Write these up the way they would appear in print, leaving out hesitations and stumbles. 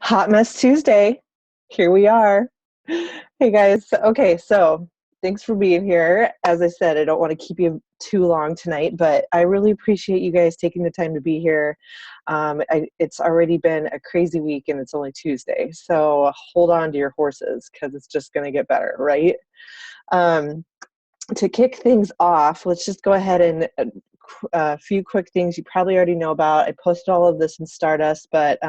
Hot Mess Tuesday. Here we are. Hey guys. Okay, so thanks for being here. As I said, I don't want to keep you too long tonight, but I really appreciate you guys taking the time to be here. It's already been a crazy week and it's only Tuesday, so hold on to your horses because it's just going to get better, right? Um, to kick things off, let's just go ahead and a few quick things you probably already know about. I posted all of this in Stardust, but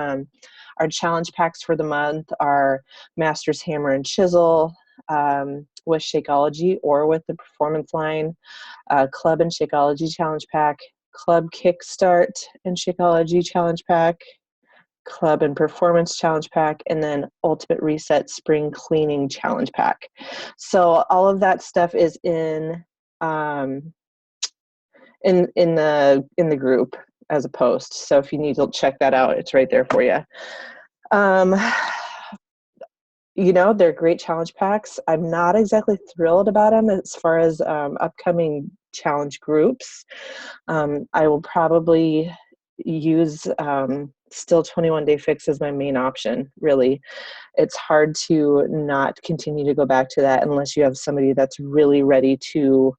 our challenge packs for the month are Masters Hammer and Chisel with Shakeology or with the Performance line, Club and Shakeology challenge pack, Club Kickstart and Shakeology challenge pack, Club and Performance challenge pack, and then Ultimate Reset Spring Cleaning challenge pack. So all of that stuff is in the group as a post. So if you need to check that out, it's right there for you. They're great challenge packs. I'm not exactly thrilled about them as far as upcoming challenge groups. I will probably use still 21 Day Fix as my main option, really. It's hard to not continue to go back to that unless you have somebody that's really ready to,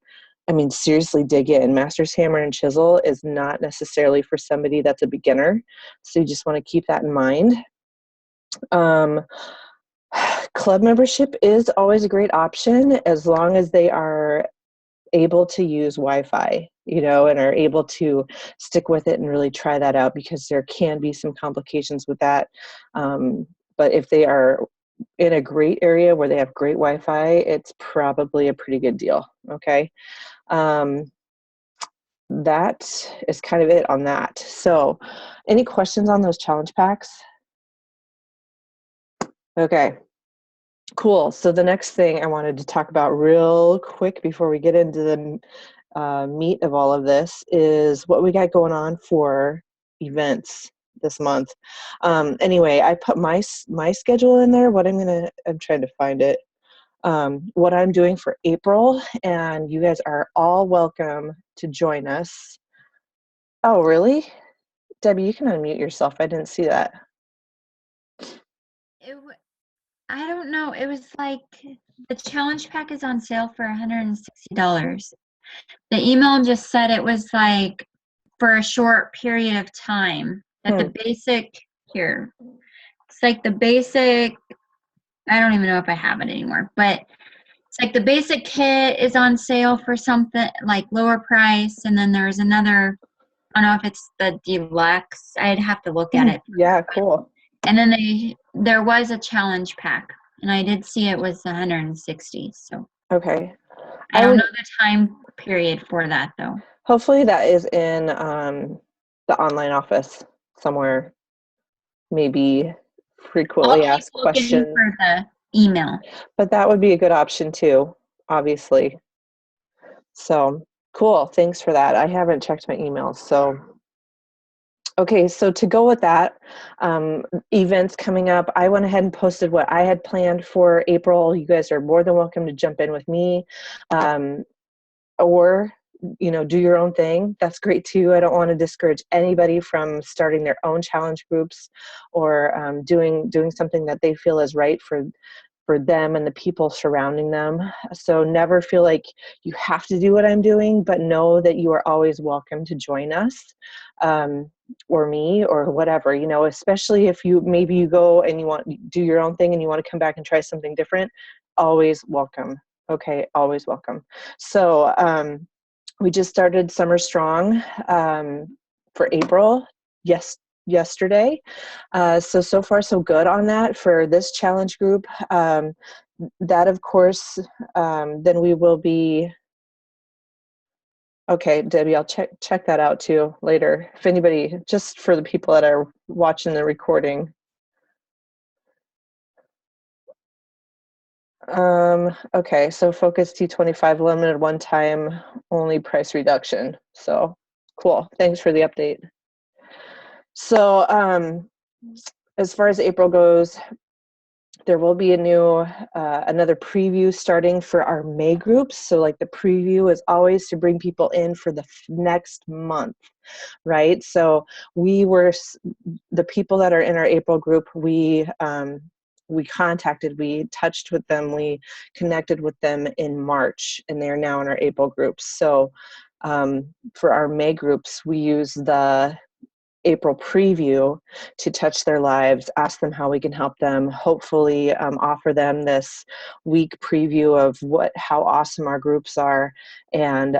seriously dig in. Masters Hammer and Chisel is not necessarily for somebody that's a beginner, so you just want to keep that in mind. Club membership is always a great option as long as they are able to use Wi-Fi, and are able to stick with it and really try that out, because there can be some complications with that. But if they are in a great area where they have great Wi-Fi, it's probably a pretty good deal. Okay. That is kind of it on that. So any questions on those challenge packs? Okay. Cool. So the next thing I wanted to talk about real quick before we get into the meat of all of this is what we got going on for events this month. Anyway, I put my schedule in there. I'm trying to find it. What I'm doing for April, and you guys are all welcome to join us. Oh, really? Debbie, you can unmute yourself. I didn't see that. I don't know. It was like the challenge pack is on sale for $160. The email just said it was like for a short period of time. That the basic here. It's like the basic. I don't even know if I have it anymore, but it's like the basic kit is on sale for something like lower price, and then there's another. I don't know if it's the deluxe. I'd have to look at it. Yeah, cool. And then there was a challenge pack, and I did see it was 160. So okay, I don't know the time period for that though. Hopefully that is in the online office somewhere. Maybe frequently asked questions. For the email. But that would be a good option too, obviously. So cool. Thanks for that. I haven't checked my emails. So okay, so to go with that, events coming up, I went ahead and posted what I had planned for April. You guys are more than welcome to jump in with me, or do your own thing. That's great too. I don't want to discourage anybody from starting their own challenge groups or doing something that they feel is right for them and the people surrounding them. So never feel like you have to do what I'm doing, but know that you are always welcome to join us, or me, or whatever, especially if you go and you want to do your own thing and you want to come back and try something different, always welcome. Okay. Always welcome. So, we just started Summer Strong, for April. Yesterday. So far so good on that for this challenge group. That of course, then we will be, okay, Debbie, I'll check that out too later. If anybody, just for the people that are watching the recording. Okay, so Focus T25 limited one time only price reduction. So cool. Thanks for the update. So as far as April goes, there will be a new, another preview starting for our May groups. So like the preview is always to bring people in for the next month, right? So the people that are in our April group, we contacted, we touched with them, we connected with them in March, and they're now in our April groups. So for our May groups, we use the April preview to touch their lives, ask them how we can help them, hopefully offer them this week preview of how awesome our groups are, and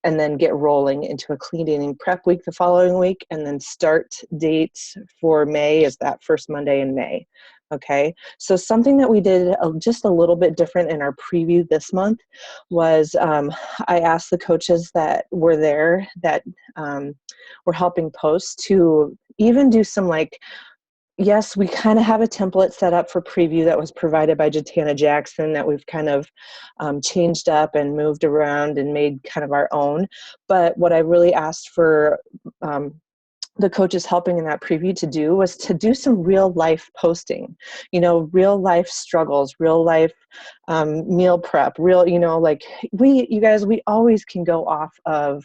then get rolling into a cleaning prep week the following week, and then start dates for May is that first Monday in May. Okay, so something that we did just a little bit different in our preview this month was I asked the coaches that were there that were helping post to even do some yes, we kind of have a template set up for preview that was provided by Jatana Jackson that we've kind of changed up and moved around and made kind of our own. But what I really asked for the coaches helping in that preview to do was to do some real life posting, real life struggles, real life meal prep, real, you guys, we always can go off of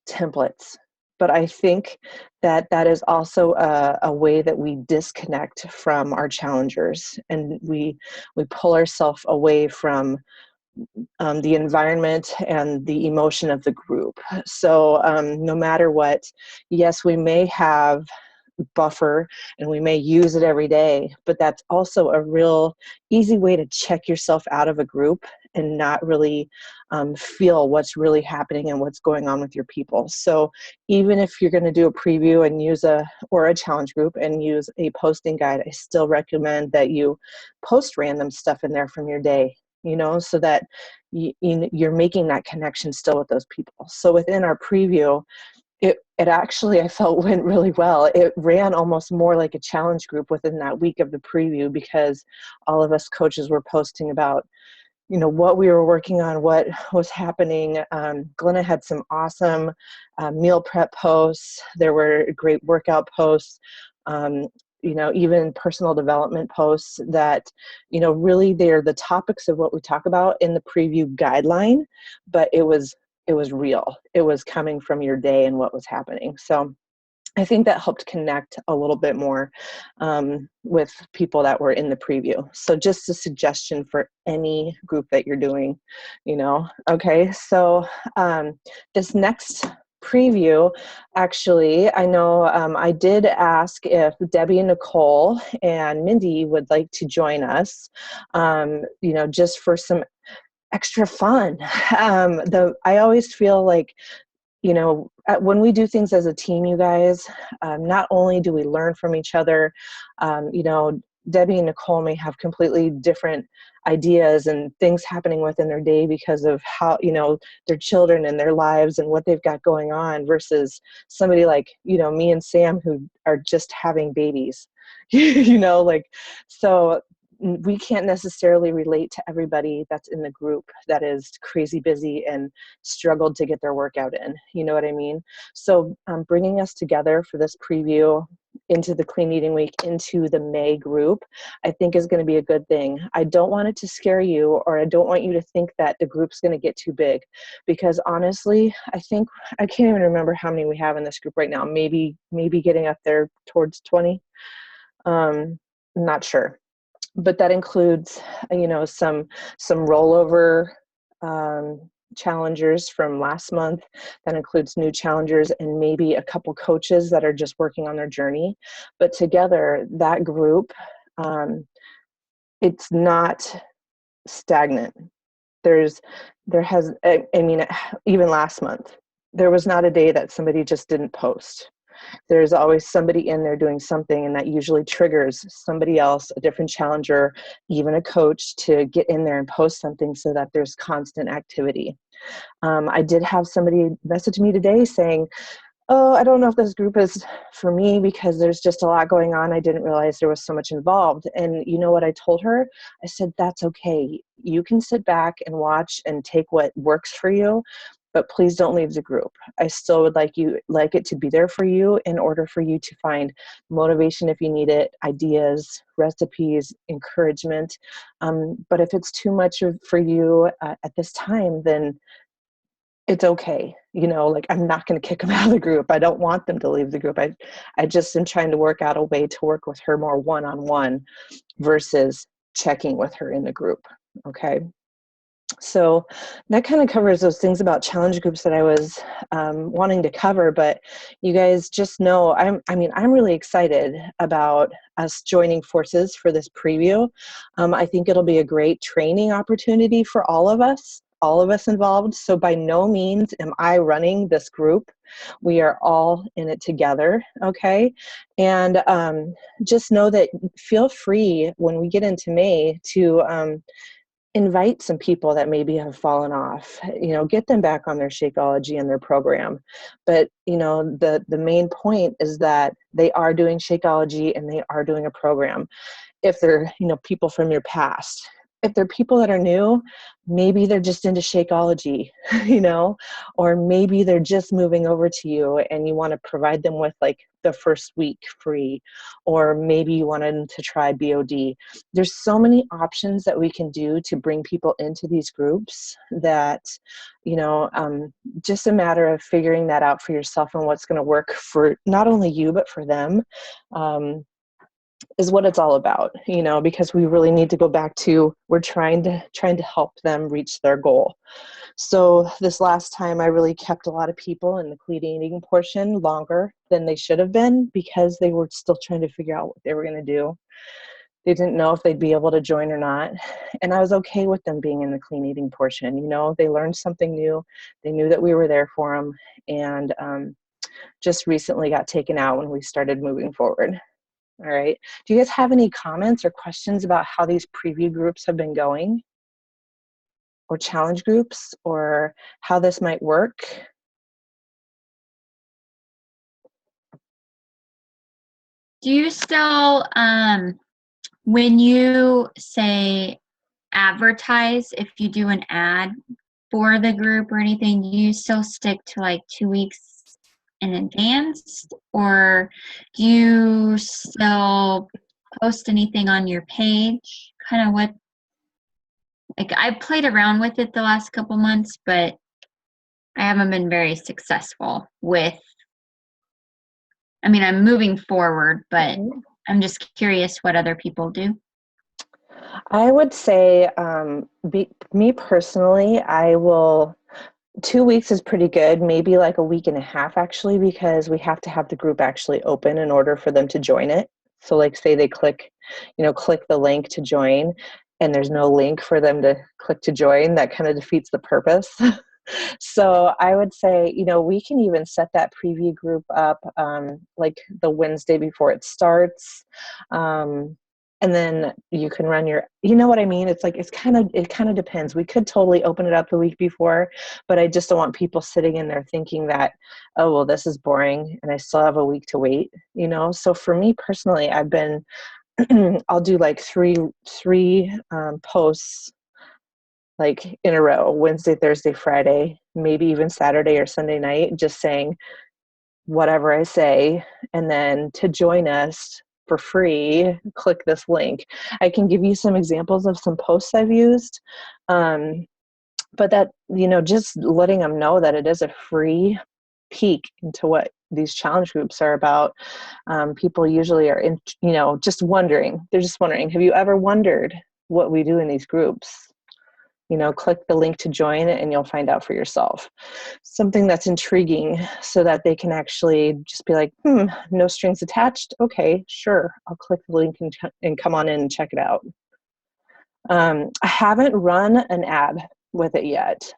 templates. But I think that is also a way that we disconnect from our challengers, and we pull ourselves away from the environment and the emotion of the group. So no matter what, yes, we may have buffer and we may use it every day, but that's also a real easy way to check yourself out of a group and not really feel what's really happening and what's going on with your people. So even if you're going to do a preview and use a challenge group and use a posting guide, I still recommend that you post random stuff in there from your day, so that you're making that connection still with those people. So within our preview, it actually, I felt, went really well. It ran almost more like a challenge group within that week of the preview, because all of us coaches were posting about, what we were working on, what was happening. Glenna had some awesome meal prep posts. There were great workout posts, even personal development posts that, really they're the topics of what we talk about in the preview guideline, but it was real. It was coming from your day and what was happening. So I think that helped connect a little bit more with people that were in the preview. So just a suggestion for any group that you're doing, Okay, so this next preview, actually, I know I did ask if Debbie and Nicole and Mindy would like to join us, just for some extra fun. I always feel like, when we do things as a team, you guys, not only do we learn from each other, Debbie and Nicole may have completely different ideas and things happening within their day because of how, their children and their lives and what they've got going on, versus somebody like, me and Sam, who are just having babies, so we can't necessarily relate to everybody that's in the group that is crazy busy and struggled to get their workout in. You know what I mean? So bringing us together for this preview into the Clean Eating Week, into the May group, I think is going to be a good thing. I don't want it to scare you, or I don't want you to think that the group's going to get too big, because honestly, I can't even remember how many we have in this group right now. Maybe getting up there towards 20. I'm not sure. But that includes, some rollover challengers from last month. That includes new challengers and maybe a couple coaches that are just working on their journey. But together, that group, it's not stagnant. Even last month, there was not a day that somebody just didn't post. There's always somebody in there doing something, and that usually triggers somebody else, a different challenger, even a coach, to get in there and post something, so that there's constant activity. I did have somebody message me today saying, oh, I don't know if this group is for me because there's just a lot going on. I didn't realize there was so much involved. And you know what I told her? I said, that's okay. You can sit back and watch and take what works for you. but please don't leave the group. I still would like it to be there for you in order for you to find motivation if you need it, ideas, recipes, encouragement. But if it's too much for you at this time, then it's okay. Like, I'm not going to kick them out of the group. I don't want them to leave the group. I just am trying to work out a way to work with her more one-on-one versus checking with her in the group. Okay. So that kind of covers those things about challenge groups that I was wanting to cover. But you guys just know, I'm really excited about us joining forces for this preview. I think it'll be a great training opportunity for all of us involved. So by no means am I running this group. We are all in it together. Okay. And just know that feel free when we get into May to invite some people that maybe have fallen off, get them back on their Shakeology and their program. But, the main point is that they are doing Shakeology and they are doing a program. If they're, people from your past, if they're people that are new, maybe they're just into Shakeology, or maybe they're just moving over to you and you want to provide them with like the first week free, or maybe you want them to try BOD. There's so many options that we can do to bring people into these groups that, just a matter of figuring that out for yourself and what's going to work for not only you, but for them. Is what it's all about, because we really need to go back to, we're trying to help them reach their goal. So this last time I really kept a lot of people in the clean eating portion longer than they should have been because they were still trying to figure out what they were going to do. They didn't know if they'd be able to join or not. And I was okay with them being in the clean eating portion. They learned something new. They knew that we were there for them, and just recently got taken out when we started moving forward. All right. Do you guys have any comments or questions about how these preview groups have been going, or challenge groups, or how this might work? Do you still, when you say advertise, if you do an ad for the group or anything, do you still stick to like 2 weeks in advance, or do you still post anything on your page? Kind of what, like, I played around with it the last couple months, but I haven't been very successful with, I'm moving forward, but I'm just curious what other people do. I would say, me personally, 2 weeks is pretty good, maybe like a week and a half actually, because we have to have the group actually open in order for them to join it. So like say they click the link to join and there's no link for them to click to join, that kind of defeats the purpose. So I would say, we can even set that preview group up like the Wednesday before it starts. And then you can run you know what I mean? It's like, it kind of depends. We could totally open it up the week before, but I just don't want people sitting in there thinking that, oh, well, this is boring and I still have a week to wait, So for me personally, I've been, I'll do like three posts like in a row, Wednesday, Thursday, Friday, maybe even Saturday or Sunday night, just saying whatever I say. And then to join us for free, click this link. I can give you some examples of some posts I've used. But that, just letting them know that it is a free peek into what these challenge groups are about. People usually are just wondering. They're just wondering, have you ever wondered what we do in these groups? Click the link to join and you'll find out for yourself. Something that's intriguing so that they can actually just be like, no strings attached. Okay, sure. I'll click the link and come on in and check it out. I haven't run an ad with it yet.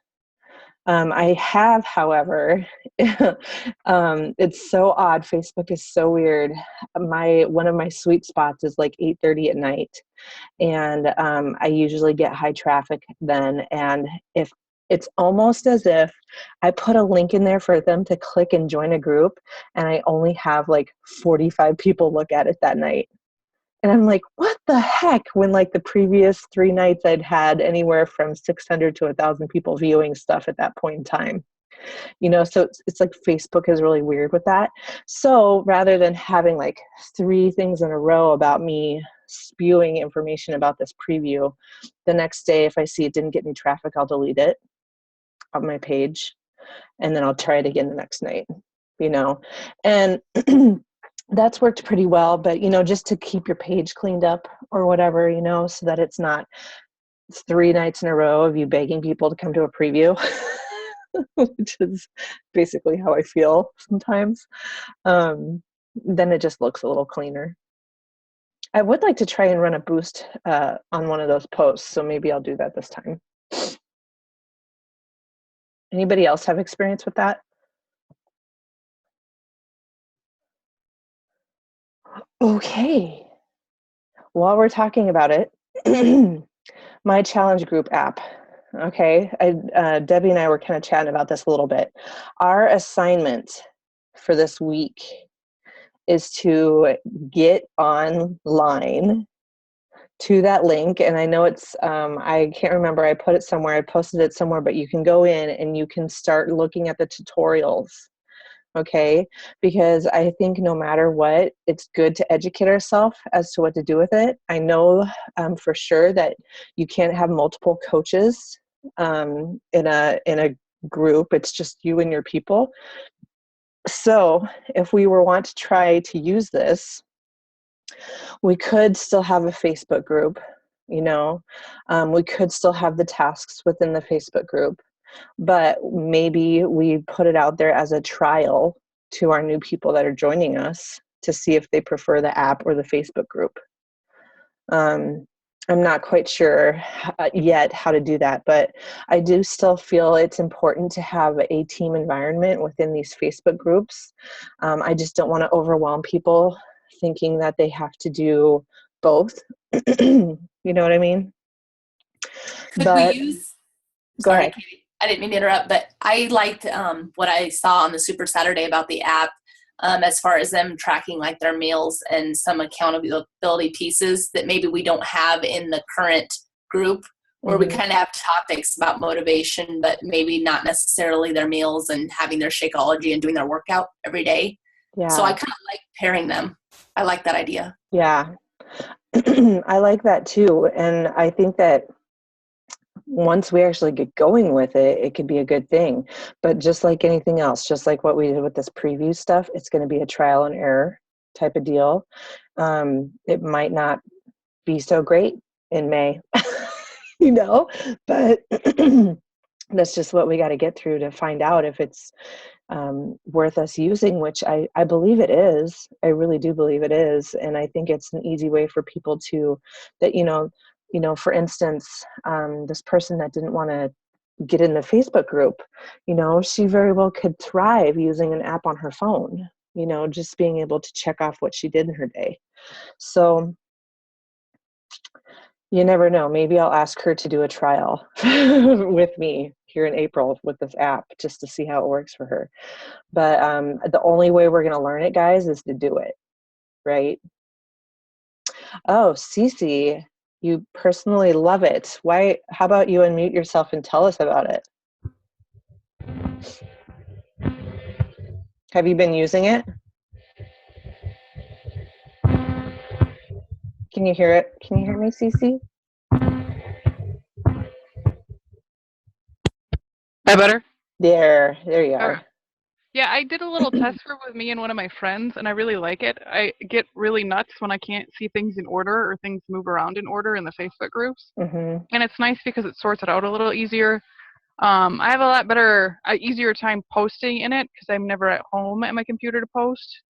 I have, however, it's so odd. Facebook is so weird. One of my sweet spots is like 8:30 at night. And I usually get high traffic then. And if it's almost as if I put a link in there for them to click and join a group, and I only have like 45 people look at it that night. And I'm like, what the heck? When like the previous 3 nights I'd had anywhere from 600 to 1,000 people viewing stuff at that point in time. So it's like Facebook is really weird with that. So rather than having like 3 things in a row about me spewing information about this preview, the next day, if I see it didn't get any traffic, I'll delete it on my page, and then I'll try it again the next night, and that's worked pretty well. But, just to keep your page cleaned up or whatever, so that it's not 3 nights in a row of you begging people to come to a preview, which is basically how I feel sometimes. Then it just looks a little cleaner. I would like to try and run a boost on one of those posts, so maybe I'll do that this time. Anybody else have experience with that? Okay. While we're talking about it, my challenge group app. Okay. Debbie and I were kind of chatting about this a little bit. Our assignment for this week is to get online to that link. And I know it's, I can't remember, I put it somewhere, I posted it somewhere, but you can go in and you can start looking at the tutorials. Okay, because I think no matter what, it's good to educate ourselves as to what to do with it. I know for sure that you can't have multiple coaches in a group. It's just you and your people. So if we want to try to use this, we could still have a Facebook group. We could still have the tasks within the Facebook group. But maybe we put it out there as a trial to our new people that are joining us to see if they prefer the app or the Facebook group. I'm not quite sure yet how to do that, but I do still feel it's important to have a team environment within these Facebook groups. I just don't want to overwhelm people thinking that they have to do both. You know what I mean? Could we use, Go sorry, ahead. Katie, I didn't mean to interrupt, but I liked what I saw on the Super Saturday about the app as far as them tracking like their meals and some accountability pieces that maybe we don't have in the current group, where we kind of have topics about motivation, but maybe not necessarily their meals and having their Shakeology and doing their workout every day. Yeah. So I kind of like pairing them. I like that idea. Yeah. I like that too. And I think that once we actually get going with it, it could be a good thing. But just like anything else, just like what we did with this preview stuff, it's going to be a trial and error type of deal. It might not be so great in May, but that's just what we got to get through to find out if it's worth us using, which I believe it is. I really do believe it is. And I think it's an easy way for people for instance, this person that didn't want to get in the Facebook group, she very well could thrive using an app on her phone, just being able to check off what she did in her day. So you never know. Maybe I'll ask her to do a trial with me here in April with this app just to see how it works for her. But the only way we're going to learn it, guys, is to do it, right? Oh, Cece, you personally love it. Why? How about you unmute yourself and tell us about it? Have you been using it? Can you hear it? Can you hear me, Cece? Hi, better? There you are. Alright. Yeah, I did a little test group with me and one of my friends, and I really like it. I get really nuts when I can't see things in order or things move around in order in the Facebook groups. Mm-hmm. And it's nice because it sorts it out a little easier. I have a lot easier time posting in it because I'm never at home at my computer to post.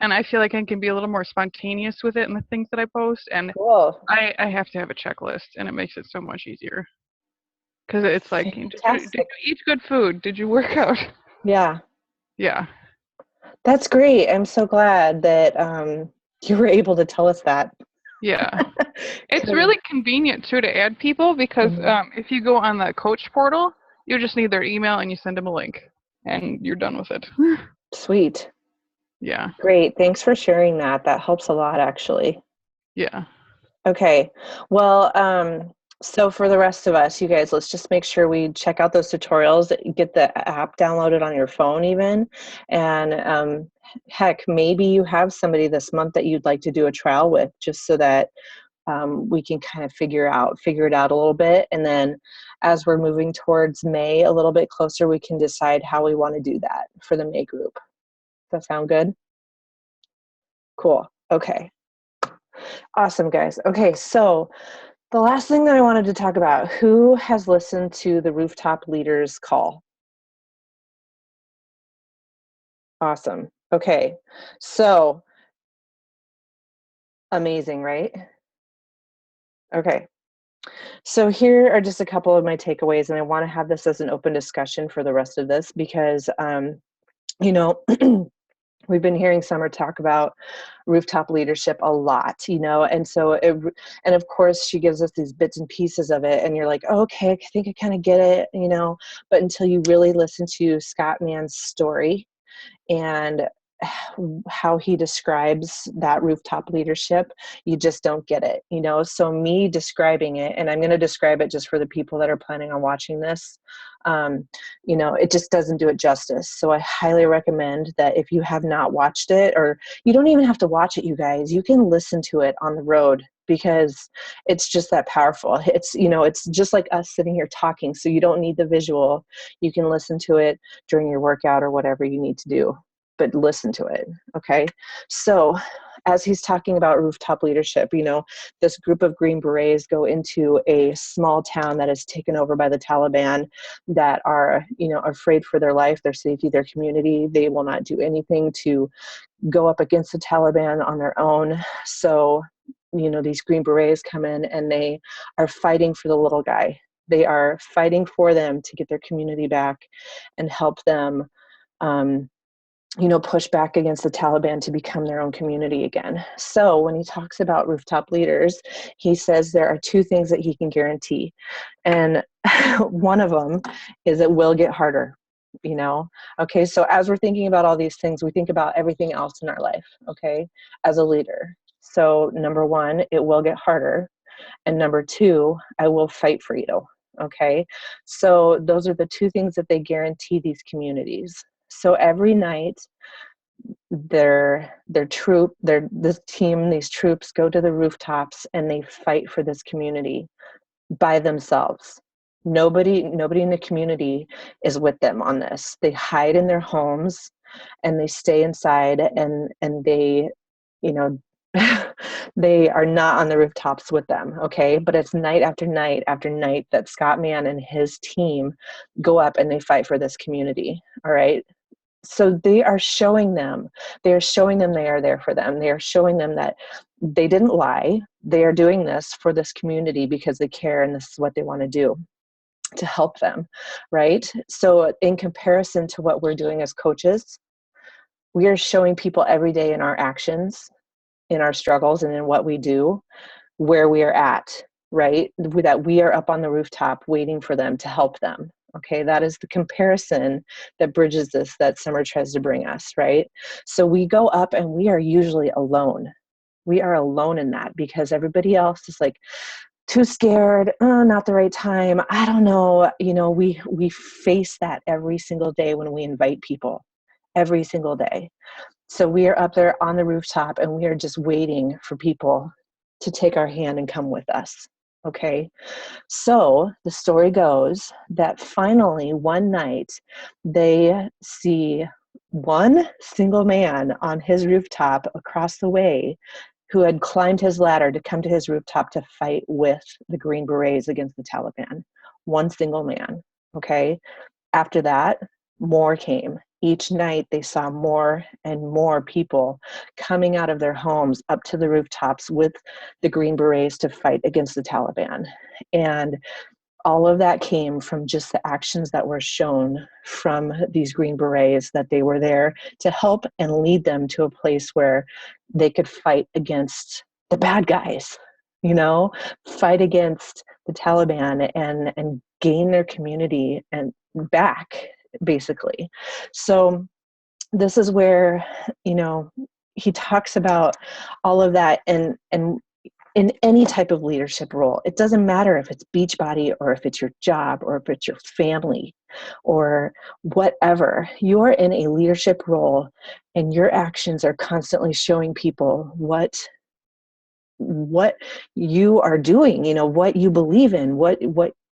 And I feel like I can be a little more spontaneous with it and the things that I post. And Cool. I have to have a checklist, and it makes it so much easier. Because it's like, did you eat good food? Did you work out? Yeah. Yeah. That's great. I'm so glad that you were able to tell us that. Yeah. It's really convenient, too, to add people because if you go on the coach portal, you just need their email and you send them a link, and you're done with it. Sweet. Yeah. Great. Thanks for sharing that. That helps a lot, actually. Yeah. Okay. Well, So for the rest of us, you guys, let's just make sure we check out those tutorials, get the app downloaded on your phone even. And heck, maybe you have somebody this month that you'd like to do a trial with, just so that we can kind of figure it out a little bit. And then as we're moving towards May a little bit closer, we can decide how we want to do that for the May group. Does that sound good? Cool. Okay. Awesome, guys. Okay, so the last thing that I wanted to talk about, who has listened to the Rooftop Leaders call? Awesome. Okay, so amazing, right? Okay, so here are just a couple of my takeaways, and I want to have this as an open discussion for the rest of this because, you know, we've been hearing Summer talk about rooftop leadership a lot, you know, and so, and of course she gives us these bits and pieces of it and you're like, oh, okay, I think I kind of get it, you know, but until you really listen to Scott Mann's story and how he describes that rooftop leadership, you just don't get it, you know. So me describing it, and I'm going to describe it just for the people that are planning on watching this, you know, it just doesn't do it justice. So I highly recommend that if you have not watched it, or you don't even have to watch it, you guys, you can listen to it on the road because it's just that powerful. It's, you know, it's just like us sitting here talking. So you don't need the visual. You can listen to it during your workout or whatever you need to do, but listen to it. Okay. So as he's talking about rooftop leadership, you know, this group of Green Berets go into a small town that is taken over by the Taliban that are, you know, afraid for their life, their safety, their community. They will not do anything to go up against the Taliban on their own. So, you know, these Green Berets come in and they are fighting for the little guy. They are fighting for them to get their community back and help them, you know, push back against the Taliban to become their own community again. So when he talks about rooftop leaders, he says there are two things that he can guarantee. And one of them is it will get harder, you know? Okay, so as we're thinking about all these things, we think about everything else in our life, okay, as a leader. So number one, it will get harder. And number two, I will fight for you. Okay, so those are the two things that they guarantee these communities. So every night, this team, these troops go to the rooftops and they fight for this community by themselves. Nobody in the community is with them on this. They hide in their homes and they stay inside and they, you know, they are not on the rooftops with them, okay? But it's night after night after night that Scott Mann and his team go up and they fight for this community, all right? So they are showing them they are there for them. They are showing them that they didn't lie. They are doing this for this community because they care and this is what they want to do to help them, right? So in comparison to what we're doing as coaches, we are showing people every day in our actions, in our struggles, and in what we do, where we are at, right? That we are up on the rooftop waiting for them to help them. Okay, that is the comparison that bridges this that Summer tries to bring us, right? So we go up and we are usually alone. We are alone in that because everybody else is like too scared, not the right time. I don't know. You know, we face that every single day when we invite people, every single day. So we are up there on the rooftop and we are just waiting for people to take our hand and come with us. Okay. So the story goes that finally one night they see one single man on his rooftop across the way who had climbed his ladder to come to his rooftop to fight with the Green Berets against the Taliban. One single man. Okay. After that, more came. Each night they saw more and more people coming out of their homes up to the rooftops with the Green Berets to fight against the Taliban. And all of that came from just the actions that were shown from these Green Berets, that they were there to help and lead them to a place where they could fight against the bad guys, you know, fight against the Taliban and gain their community and back, basically. So this is where, you know, he talks about all of that and in any type of leadership role. It doesn't matter if it's Beachbody or if it's your job or if it's your family or whatever. You're in a leadership role and your actions are constantly showing people what you are doing, what you believe in, what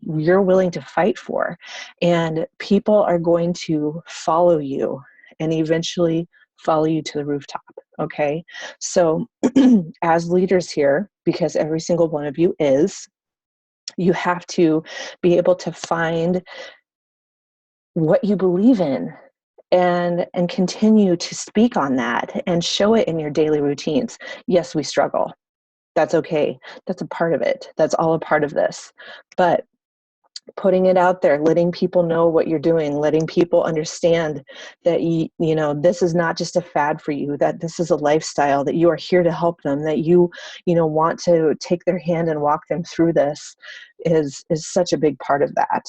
you're willing to fight for. And people are going to follow you and eventually follow you to the rooftop. Okay. So as leaders here, because every single one of you is, you have to be able to find what you believe in and continue to speak on that and show it in your daily routines. Yes, we struggle. That's okay. That's a part of it. That's all a part of this. But putting it out there, letting people know what you're doing, letting people understand that this is not just a fad for you, that this is a lifestyle, that you are here to help them, that you want to take their hand and walk them through this is such a big part of that.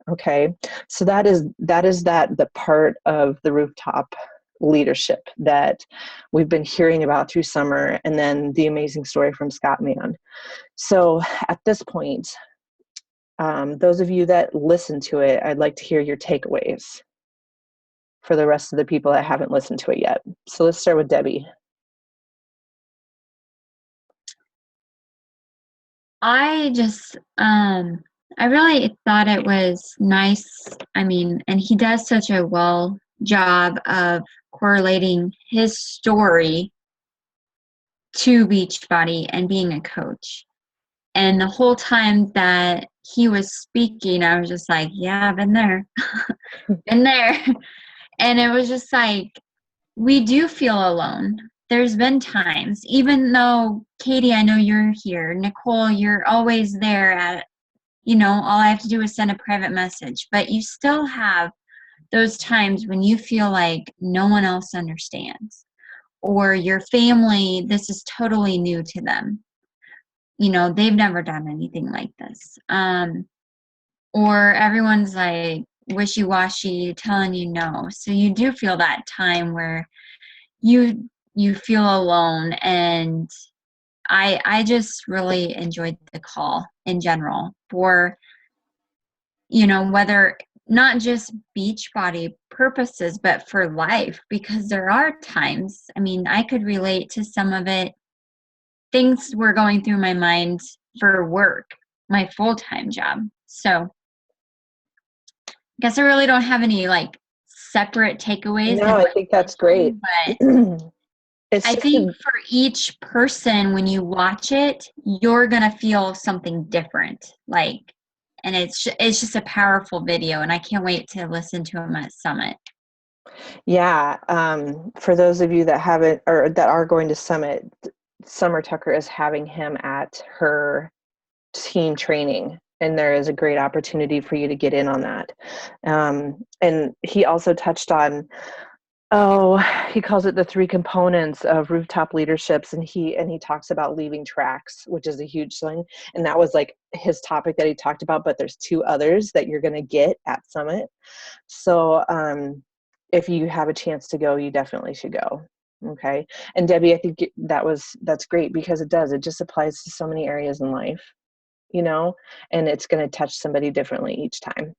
Okay. So that is the part of the rooftop leadership that we've been hearing about through summer, and then the amazing story from Scott Mann. So at this point, those of you that listen to it, I'd like to hear your takeaways for the rest of the people that haven't listened to it yet. So let's start with Debbie. I just, I really thought it was nice. I mean, and he does such a well job of correlating his story to Beachbody and being a coach. And the whole time that he was speaking, I was just like, yeah, I've been there. Been there. And it was just like, we do feel alone. There's been times, even though, Katie, I know you're here. Nicole, you're always there at, all I have to do is send a private message. But you still have those times when you feel like no one else understands. Or your family, this is totally new to them. They've never done anything like this. Or everyone's like wishy-washy, telling you no. So you do feel that time where you feel alone. And I just really enjoyed the call in general for, whether not just Beachbody purposes, but for life, because there are times, I mean, I could relate to some of it. Things were going through my mind for work, my full-time job. So I guess I really don't have any separate takeaways. No, I think that's great. But I think for each person, when you watch it, you're going to feel something different. And it's just a powerful video, and I can't wait to listen to him at Summit. Yeah. For those of you that haven't, or that are going to Summit, Summer Tucker is having him at her team training, and there is a great opportunity for you to get in on that. And he also touched on, he calls it the 3 components of rooftop leaderships, and he talks about leaving tracks, which is a huge thing. And that was his topic that he talked about, but there's 2 others that you're going to get at Summit. So if you have a chance to go, you definitely should go. Okay. And Debbie, I think that's great, because it just applies to so many areas in life, and it's going to touch somebody differently each time.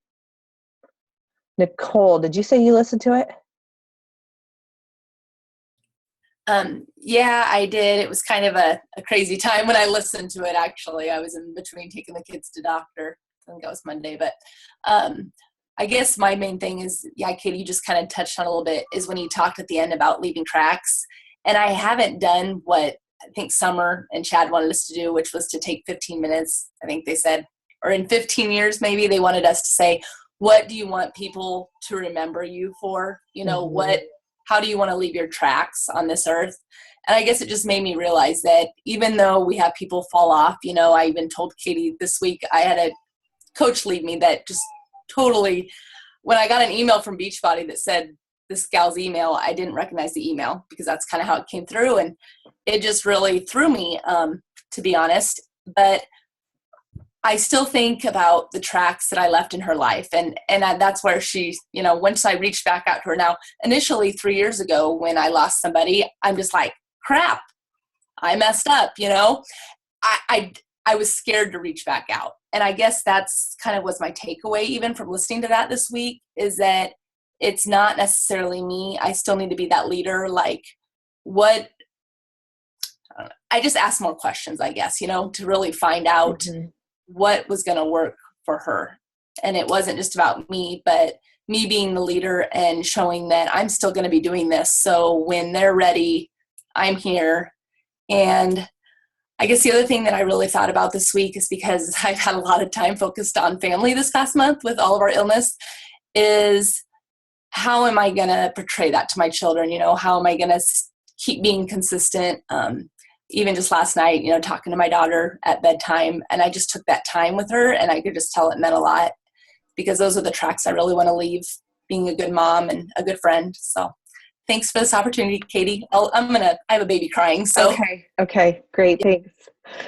Nicole, did you say you listened to it? Yeah, I did. It was kind of a crazy time when I listened to it, actually. I was in between taking the kids to doctor. I think that was Monday. But I guess my main thing is, Katie, you just kind of touched on a little bit, is when he talked at the end about leaving tracks. And I haven't done what I think Summer and Chad wanted us to do, which was to take 15 minutes, I think they said, or in 15 years maybe, they wanted us to say, what do you want people to remember you for? How do you want to leave your tracks on this earth? And I guess it just made me realize that even though we have people fall off, I even told Katie this week, I had a coach leave me that just totally, when I got an email from Beachbody that said this gal's email, I didn't recognize the email, because that's kind of how it came through. And it just really threw me, to be honest. But I still think about the tracks that I left in her life. And that's where she, once I reached back out to her. Now, initially 3 years ago when I lost somebody, I'm just like, crap, I messed up, I was scared to reach back out. And I guess that's kind of was my takeaway even from listening to that this week, is that it's not necessarily me. I still need to be that leader. Like what, I just asked more questions, I guess, to really find out what was going to work for her. And it wasn't just about me, but me being the leader and showing that I'm still going to be doing this. So when they're ready, I'm here. And I guess the other thing that I really thought about this week is because I've had a lot of time focused on family this past month with all of our illness, is how am I going to portray that to my children? How am I going to keep being consistent? Even just last night, talking to my daughter at bedtime, and I just took that time with her, and I could just tell it meant a lot, because those are the tracks I really want to leave, being a good mom and a good friend. So thanks for this opportunity, Katie. I have a baby crying. So Okay, great. Thanks.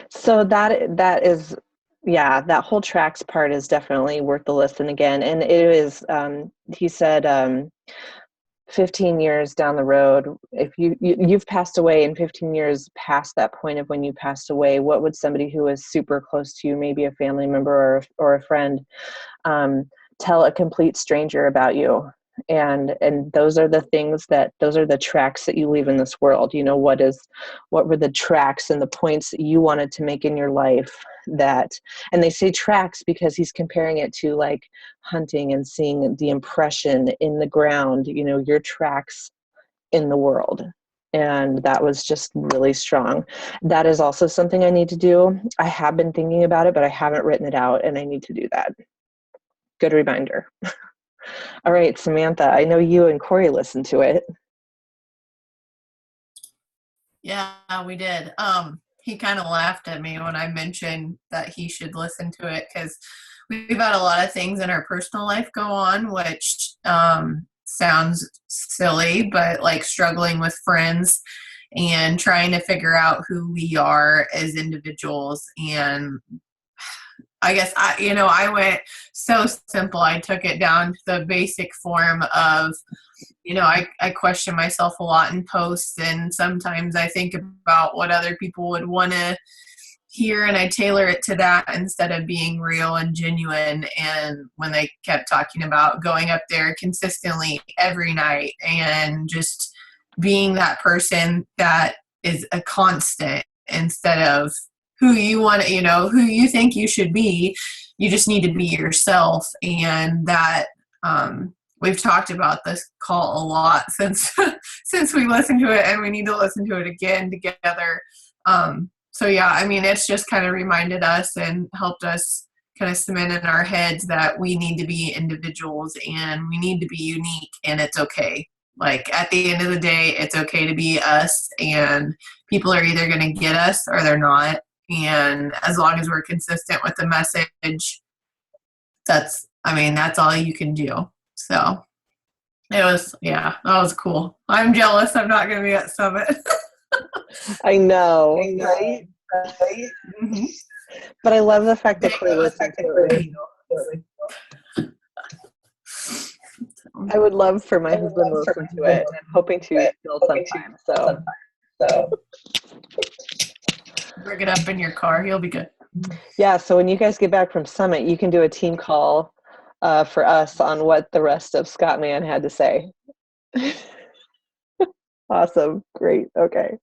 So that is, yeah, that whole tracks part is definitely worth the listen again. And it is, he said, 15 years down the road, if you've passed away in 15 years past that point of when you passed away, what would somebody who is super close to you, maybe a family member or a friend, tell a complete stranger about you? And those are the those are the tracks that you leave in this world. What were the tracks and the points that you wanted to make in your life, and they say tracks because he's comparing it to like hunting and seeing the impression in the ground, your tracks in the world. And that was just really strong. That is also something I need to do. I have been thinking about it, but I haven't written it out, and I need to do that. Good reminder. All right, Samantha, I know you and Corey listened to it. Yeah, we did. He kind of laughed at me when I mentioned that he should listen to it, because we've had a lot of things in our personal life go on, which sounds silly, but like struggling with friends and trying to figure out who we are as individuals. And I guess I went so simple. I took it down to the basic form of, I question myself a lot in posts, and sometimes I think about what other people would want to hear, and I tailor it to that instead of being real and genuine. And when they kept talking about going up there consistently every night and just being that person that is a constant instead of who you want to, who you think you should be, you just need to be yourself. And that, we've talked about this call a lot since we listened to it, and we need to listen to it again together. So yeah, I mean, it's just kind of reminded us and helped us kind of cement in our heads that we need to be individuals and we need to be unique, and it's okay. Like at the end of the day, it's okay to be us, and people are either going to get us or they're not. And as long as we're consistent with the message, that's all you can do. So that was cool. I'm jealous I'm not going to be at Summit. I know, right? Mm-hmm. But I love the fact that Corey listened to it. I would love for my husband to listen to it, and I'm hoping to still sometime. So Bring it up in your car. He'll be good. yeah, so when you guys get back from Summit, you can do a team call for us on what the rest of Scott Mann had to say. Awesome. Great. Okay.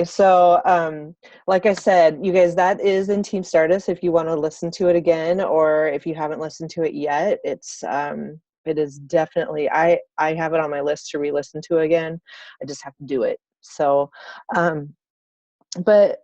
So, like I said, you guys, that is in Team Stardust. If you want to listen to it again, or if you haven't listened to it yet, it is definitely, I have it on my list to re-listen to again. I just have to do it. So, but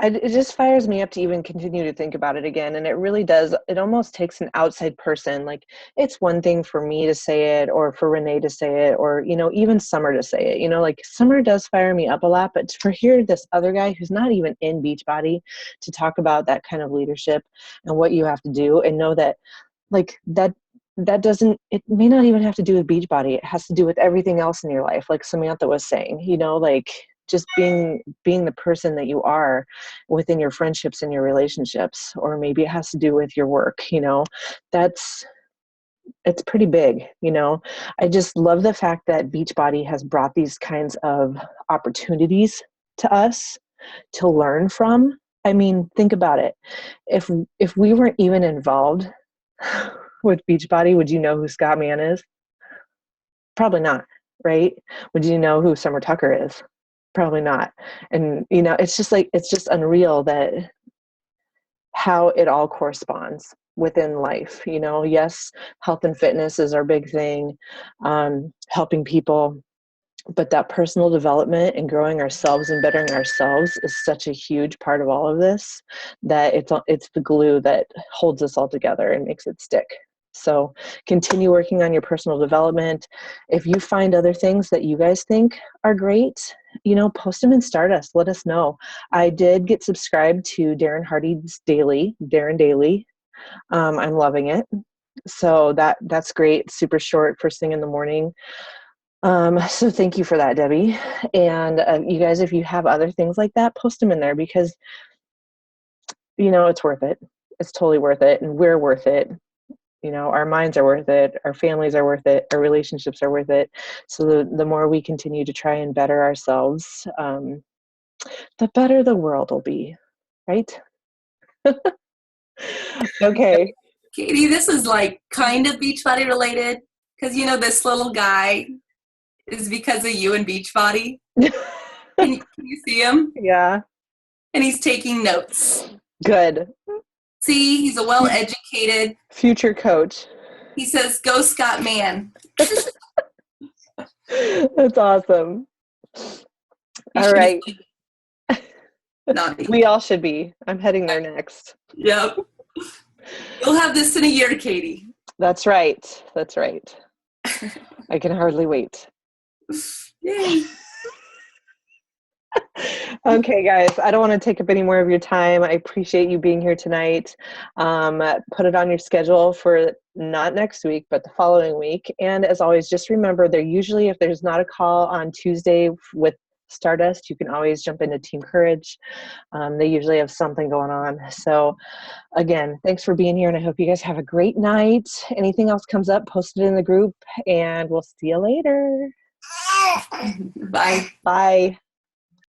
it just fires me up to even continue to think about it again. And it really does. It almost takes an outside person. Like, it's one thing for me to say it, or for Renee to say it, or, even Summer to say it. Like Summer does fire me up a lot, but for hear this other guy who's not even in Beachbody to talk about that kind of leadership and what you have to do, and know that like that doesn't, it may not even have to do with Beachbody. It has to do with everything else in your life. Like Samantha was saying, like just being the person that you are within your friendships and your relationships, or maybe it has to do with your work. It's pretty big. I just love the fact that Beachbody has brought these kinds of opportunities to us to learn from. I mean, think about it. If we weren't even involved with Beachbody, would you know who Scott Mann is? Probably not, right? Would you know who Summer Tucker is? Probably not. And, it's just like, it's just unreal that how it all corresponds within life. Yes, health and fitness is our big thing, helping people, but that personal development and growing ourselves and bettering ourselves is such a huge part of all of this, that it's the glue that holds us all together and makes it stick. So continue working on your personal development. If you find other things that you guys think are great, post them in Stardust. Let us know. I did get subscribed to Darren Hardy's Darren Daily. I'm loving it. So that's great. Super short, first thing in the morning. So thank you for that, Debbie. And you guys, if you have other things like that, post them in there, because it's worth it. It's totally worth it, and we're worth it. Our minds are worth it. Our families are worth it. Our relationships are worth it. So the more we continue to try and better ourselves, the better the world will be, right? Okay. Katie, this is like kind of Beachbody related, because this little guy is because of you and Beachbody. Can you see him? Yeah. And he's taking notes. Good. See, he's a well-educated future coach. He says, "Go Scott Mann." That's awesome. All right. Naughty. We all should be. I'm heading there next. Yep. You'll have this in a year, Katie. That's right. That's right. I can hardly wait. Yay. Okay, guys, I don't want to take up any more of your time. I appreciate you being here tonight. Put it on your schedule for not next week, but the following week. And as always, just remember, if there's not a call on Tuesday with Stardust, you can always jump into Team Courage. They usually have something going on. So again, thanks for being here, and I hope you guys have a great night. Anything else comes up, post it in the group, and we'll see you later. Bye. Bye.